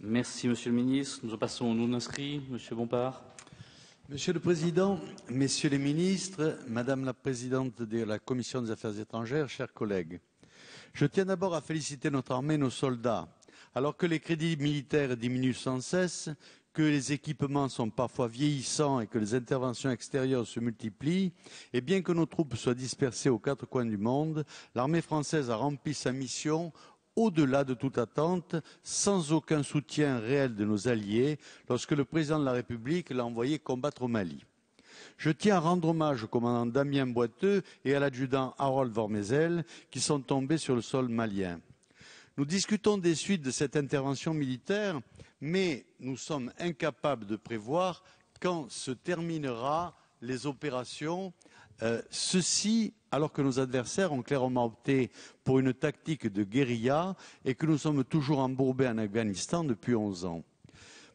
Merci, Monsieur le Ministre. Nous passons aux non-inscrits. Monsieur Bompard. Monsieur le Président, Messieurs les ministres, Madame la Présidente de la Commission des Affaires étrangères, chers collègues, je tiens d'abord à féliciter notre armée et nos soldats. Alors que les crédits militaires diminuent sans cesse, que les équipements sont parfois vieillissants et que les interventions extérieures se multiplient, et bien que nos troupes soient dispersées aux quatre coins du monde, l'armée française a rempli sa mission au-delà de toute attente, sans aucun soutien réel de nos alliés, lorsque le président de la République l'a envoyé combattre au Mali. Je tiens à rendre hommage au commandant Damien Boiteux et à l'adjudant Harold Vormezel, qui sont tombés sur le sol malien. Nous discutons des suites de cette intervention militaire, mais nous sommes incapables de prévoir quand se terminera les opérations. Ceci alors que nos adversaires ont clairement opté pour une tactique de guérilla et que nous sommes toujours embourbés en Afghanistan depuis 11 ans.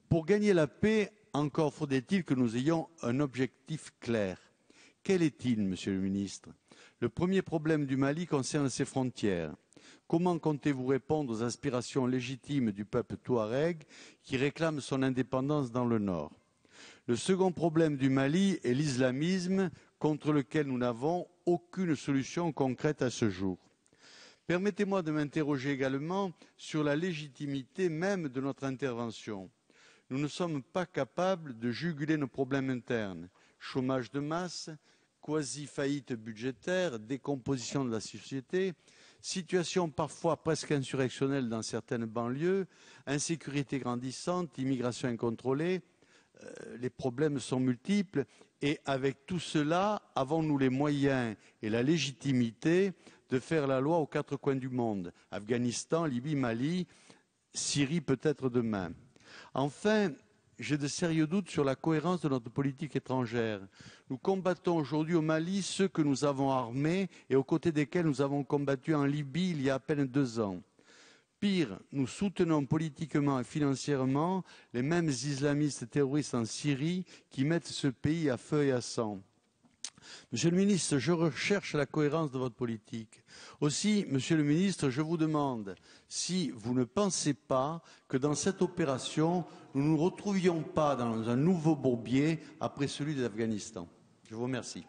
Pour gagner la paix, encore faudrait-il que nous ayons un objectif clair. Quel est-il, Monsieur le Ministre? Le premier problème du Mali concerne ses frontières. Comment comptez-vous répondre aux aspirations légitimes du peuple touareg qui réclame son indépendance dans le Nord? Le second problème du Mali est l'islamisme contre lequel nous n'avons aucune solution concrète à ce jour. Permettez-moi de m'interroger également sur la légitimité même de notre intervention. Nous ne sommes pas capables de juguler nos problèmes internes. Chômage de masse, quasi-faillite budgétaire, décomposition de la société, situation parfois presque insurrectionnelle dans certaines banlieues, insécurité grandissante, immigration incontrôlée. Les problèmes sont multiples et avec tout cela, avons-nous les moyens et la légitimité de faire la loi aux quatre coins du monde? Afghanistan, Libye, Mali, Syrie peut-être demain. Enfin, j'ai de sérieux doutes sur la cohérence de notre politique étrangère. Nous combattons aujourd'hui au Mali ceux que nous avons armés et aux côtés desquels nous avons combattu en Libye il y a à peine 2 ans. Pire, nous soutenons politiquement et financièrement les mêmes islamistes terroristes en Syrie qui mettent ce pays à feu et à sang. Monsieur le ministre, je recherche la cohérence de votre politique. Aussi, monsieur le ministre, je vous demande si vous ne pensez pas que dans cette opération, nous ne nous retrouvions pas dans un nouveau bourbier après celui de l'Afghanistan. Je vous remercie.